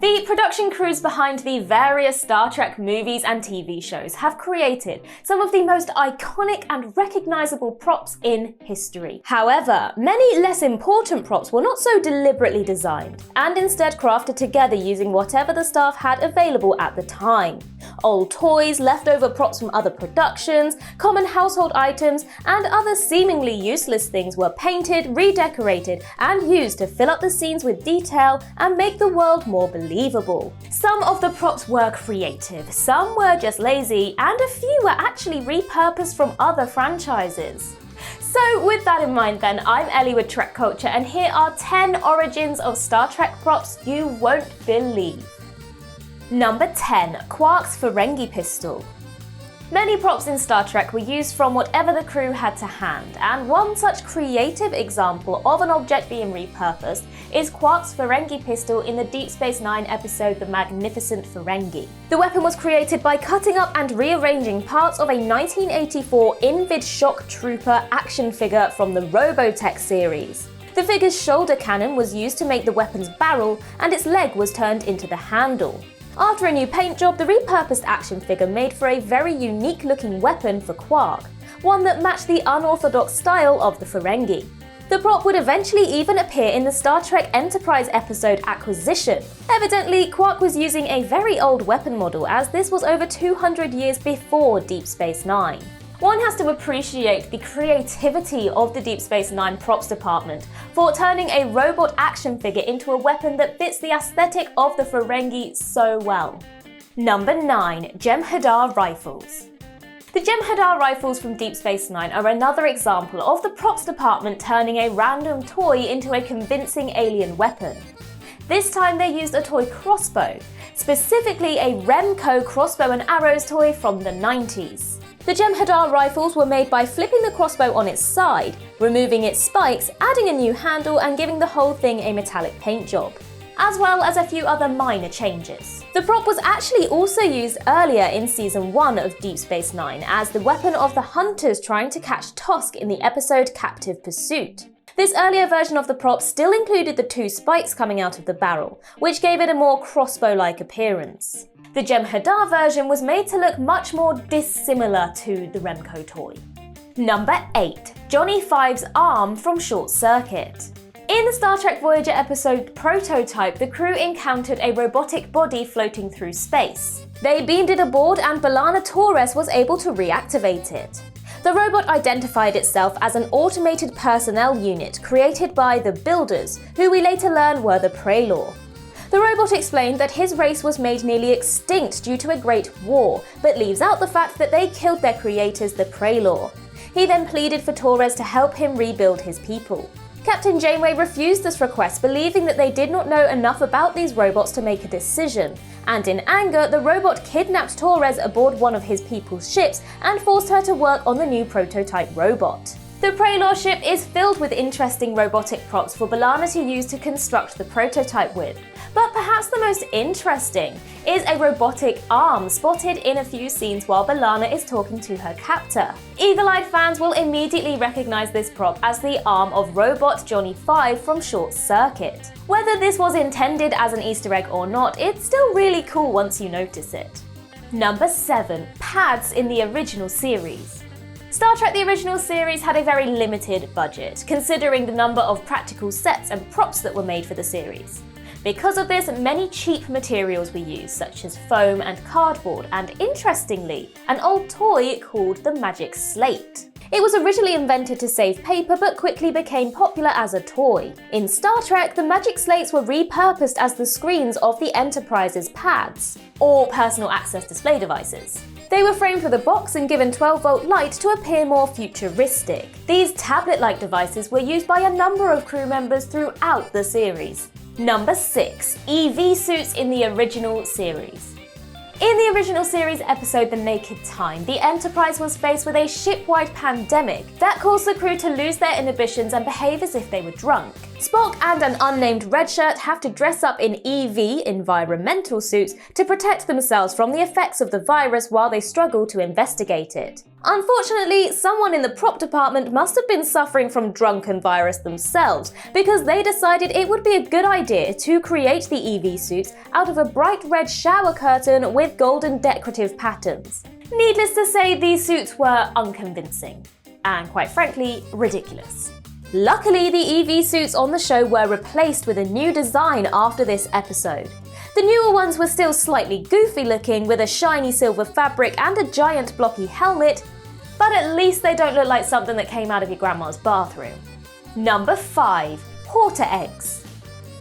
The production crews behind the various Star Trek movies and TV shows have created some of the most iconic and recognizable props in history. However, many less important props were not so deliberately designed, and instead crafted together using whatever the staff had available at the time. Old toys, leftover props from other productions, common household items, and other seemingly useless things were painted, redecorated, and used to fill up the scenes with detail and make the world more believable. Some of the props were creative, some were just lazy, and a few were actually repurposed from other franchises. So with that in mind then, I'm Ellie with Trek Culture, and here are 10 origins of Star Trek props you won't believe. Number 10. Quark's Ferengi pistol. Many props in Star Trek were used from whatever the crew had to hand, and one such creative example of an object being repurposed is Quark's Ferengi pistol in the Deep Space Nine episode The Magnificent Ferengi. The weapon was created by cutting up and rearranging parts of a 1984 Invid Shock Trooper action figure from the Robotech series. The figure's shoulder cannon was used to make the weapon's barrel, and its leg was turned into the handle. After a new paint job, the repurposed action figure made for a very unique looking weapon for Quark, one that matched the unorthodox style of the Ferengi. The prop would eventually even appear in the Star Trek Enterprise episode Acquisition. Evidently, Quark was using a very old weapon model, as this was over 200 years before Deep Space Nine. One has to appreciate the creativity of the Deep Space Nine props department for turning a robot action figure into a weapon that fits the aesthetic of the Ferengi so well. Number 9. JEM'HADAR rifles. The JEM'HADAR rifles from Deep Space Nine are another example of the props department turning a random toy into a convincing alien weapon. This time they used a toy crossbow, specifically a Remco crossbow and arrows toy from the 90s. The JEM'HADAR rifles were made by flipping the crossbow on its side, removing its spikes, adding a new handle, and giving the whole thing a metallic paint job, as well as a few other minor changes. The prop was actually also used earlier in Season 1 of Deep Space Nine as the weapon of the Hunters trying to catch Tosk in the episode Captive Pursuit. This earlier version of the prop still included the two spikes coming out of the barrel, which gave it a more crossbow-like appearance. The JEM'HADAR version was made to look much more dissimilar to the Remco toy. Number 8. Johnny Five's arm from Short Circuit. In the Star Trek Voyager episode Prototype, the crew encountered a robotic body floating through space. They beamed it aboard, and B'Elanna Torres was able to reactivate it. The robot identified itself as an automated personnel unit created by the Builders, who we later learned were the PRAETOR. The robot explained that his race was made nearly extinct due to a great war, but leaves out the fact that they killed their creators, the PRAETOR. He then pleaded for Torres to help him rebuild his people. Captain Janeway refused this request, believing that they did not know enough about these robots to make a decision, and in anger, the robot kidnapped Torres aboard one of his people's ships and forced her to work on the new prototype robot. The PRAETOR ship is filled with interesting robotic props for B'Elanna to use to construct the prototype with, but perhaps the most interesting is a robotic arm spotted in a few scenes while B'Elanna is talking to her captor. Eagle-eyed fans will immediately recognize this prop as the arm of robot Johnny Five from Short Circuit. Whether this was intended as an Easter egg or not, it's still really cool once you notice it. Number 7. Pads in the original series. Star Trek the original series had a very limited budget, considering the number of practical sets and props that were made for the series. Because of this, many cheap materials were used, such as foam and cardboard, and interestingly, an old toy called the Magic Slate. It was originally invented to save paper, but quickly became popular as a toy. In Star Trek, the Magic Slates were repurposed as the screens of the Enterprise's pads, or personal access display devices. They were framed with a box and given 12-volt light to appear more futuristic. These tablet-like devices were used by a number of crew members throughout the series. Number 6. EV suits in the original series. In the original series episode The Naked Time, the Enterprise was faced with a ship-wide pandemic that caused the crew to lose their inhibitions and behave as if they were drunk. Spock and an unnamed redshirt have to dress up in EV, environmental suits, to protect themselves from the effects of the virus while they struggle to investigate it. Unfortunately, someone in the prop department must have been suffering from drunken virus themselves, because they decided it would be a good idea to create the EV suits out of a bright red shower curtain with golden decorative patterns. Needless to say, these suits were unconvincing, and quite frankly, ridiculous. Luckily, the EV suits on the show were replaced with a new design after this episode. The newer ones were still slightly goofy looking with a shiny silver fabric and a giant blocky helmet, but at least they don't look like something that came out of your grandma's bathroom. Number 5. HORTA eggs.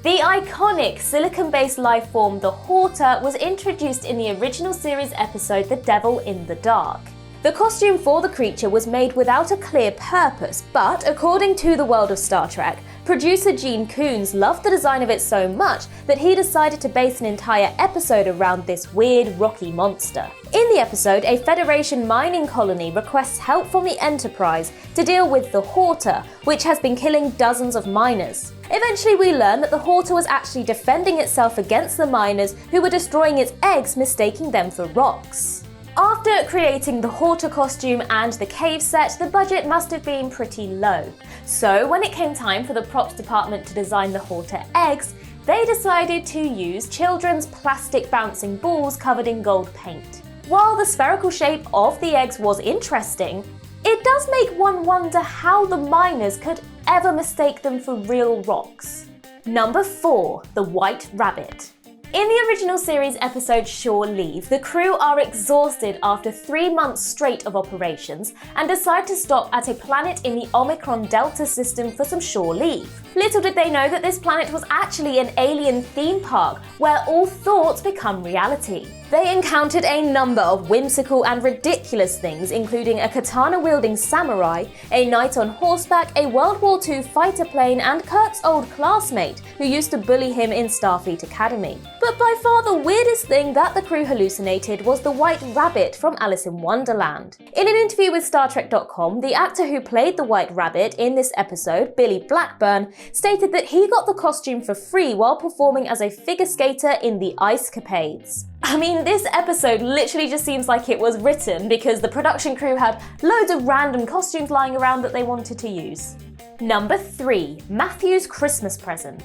The iconic silicon-based life form, the HORTA, was introduced in the original series episode The Devil in the Dark. The costume for the creature was made without a clear purpose, but according to the world of Star Trek, producer Gene Coons loved the design of it so much that he decided to base an entire episode around this weird, rocky monster. In the episode, a Federation mining colony requests help from the Enterprise to deal with the HORTA, which has been killing dozens of miners. Eventually, we learn that the HORTA was actually defending itself against the miners who were destroying its eggs, mistaking them for rocks. After creating the HORTA costume and the cave set, the budget must have been pretty low. So when it came time for the props department to design the HORTA eggs, they decided to use children's plastic bouncing balls covered in gold paint. While the spherical shape of the eggs was interesting, it does make one wonder how the miners could ever mistake them for real rocks. Number 4. The White Rabbit. In the original series episode Shore Leave, the crew are exhausted after 3 months straight of operations and decide to stop at a planet in the Omicron Delta system for some shore leave. Little did they know that this planet was actually an alien theme park where all thoughts become reality. They encountered a number of whimsical and ridiculous things, including a katana-wielding samurai, a knight on horseback, a World War II fighter plane, and Kirk's old classmate, who used to bully him in Starfleet Academy. But by far the weirdest thing that the crew hallucinated was the White Rabbit from Alice in Wonderland. In an interview with StarTrek.com, the actor who played the White Rabbit in this episode, Billy Blackburn, stated that he got the costume for free while performing as a figure skater in the Ice Capades. I mean, this episode literally just seems like it was written because the production crew had loads of random costumes lying around that they wanted to use. Number 3. Matthew's Christmas Present.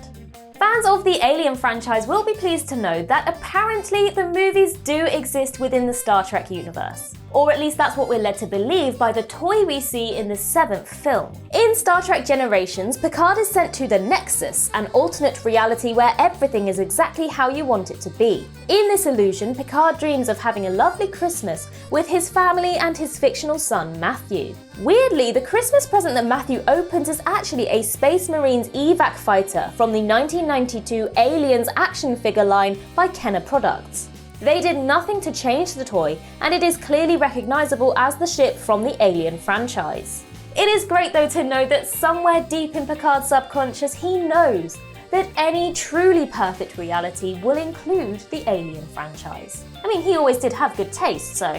Fans of the Alien franchise will be pleased to know that apparently the movies do exist within the Star Trek universe. Or at least that's what we're led to believe by the toy we see in the 7th film. In Star Trek Generations, Picard is sent to the Nexus, an alternate reality where everything is exactly how you want it to be. In this illusion, Picard dreams of having a lovely Christmas with his family and his fictional son, Matthew. Weirdly, the Christmas present that Matthew opens is actually a Space Marines evac fighter from the 1992 Aliens action figure line by Kenner Products. They did nothing to change the toy, and it is clearly recognizable as the ship from the Alien franchise. It is great though to know that somewhere deep in Picard's subconscious he knows that any truly perfect reality will include the Alien franchise. I mean, he always did have good taste, so.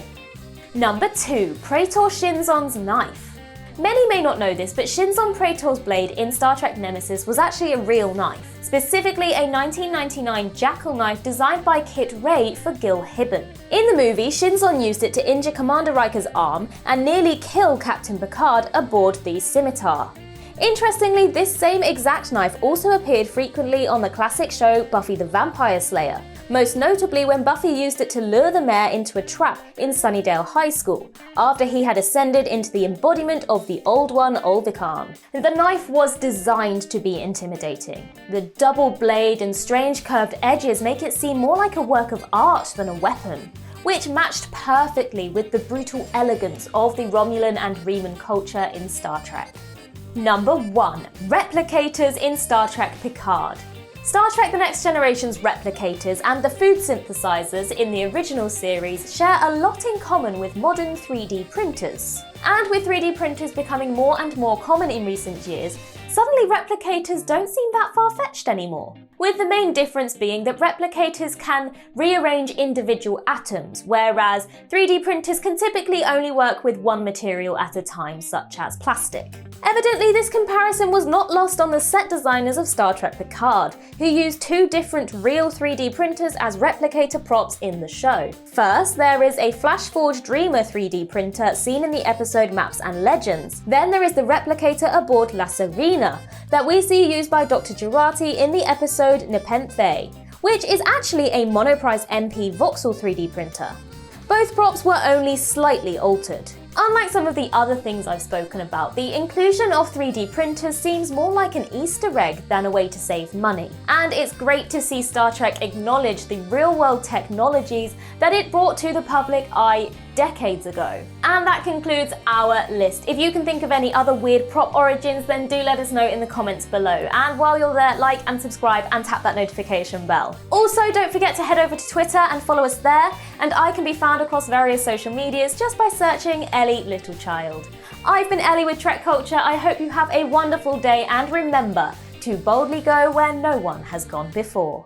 Number 2. PRAETOR SHINZON'S knife. Many may not know this, but Shinzon Praetor's blade in Star Trek Nemesis was actually a real knife, specifically a 1999 jackal knife designed by Kit Ray for Gil Hibben. In the movie, Shinzon used it to injure Commander Riker's arm and nearly kill Captain Picard aboard the Scimitar. Interestingly, this same exact knife also appeared frequently on the classic show Buffy the Vampire Slayer, most notably when Buffy used it to lure the mayor into a trap in Sunnydale High School, after he had ascended into the embodiment of the Old One, Olvikan. The knife was designed to be intimidating. The double blade and strange curved edges make it seem more like a work of art than a weapon, which matched perfectly with the brutal elegance of the Romulan and Reman culture in Star Trek. Number 1. Replicators in Star Trek Picard. Star Trek The Next Generation's replicators and the food synthesizers in the original series share a lot in common with modern 3D printers. And with 3D printers becoming more and more common in recent years, suddenly replicators don't seem that far-fetched anymore. With the main difference being that replicators can rearrange individual atoms, whereas 3D printers can typically only work with one material at a time, such as plastic. Evidently, this comparison was not lost on the set designers of Star Trek PICARD, who used two different real 3D printers as replicator props in the show. First, there is a Flash-forged Dreamer 3D printer seen in the episode Maps and Legends. Then there is the replicator aboard La Serena, that we see used by Dr. Jurati in the episode Nepenthe, which is actually a Monoprice MP voxel 3D printer. Both props were only slightly altered. Unlike some of the other things I've spoken about, the inclusion of 3D printers seems more like an Easter egg than a way to save money. And it's great to see Star Trek acknowledge the real-world technologies that it brought to the public eye decades ago. And that concludes our list. If you can think of any other weird prop origins, then do let us know in the comments below. And while you're there, like and subscribe and tap that notification bell. Also, don't forget to head over to Twitter and follow us there, and I can be found across various social medias just by searching Ellie Littlechild. I've been Ellie with Trek Culture. I hope you have a wonderful day, and remember to boldly go where no one has gone before.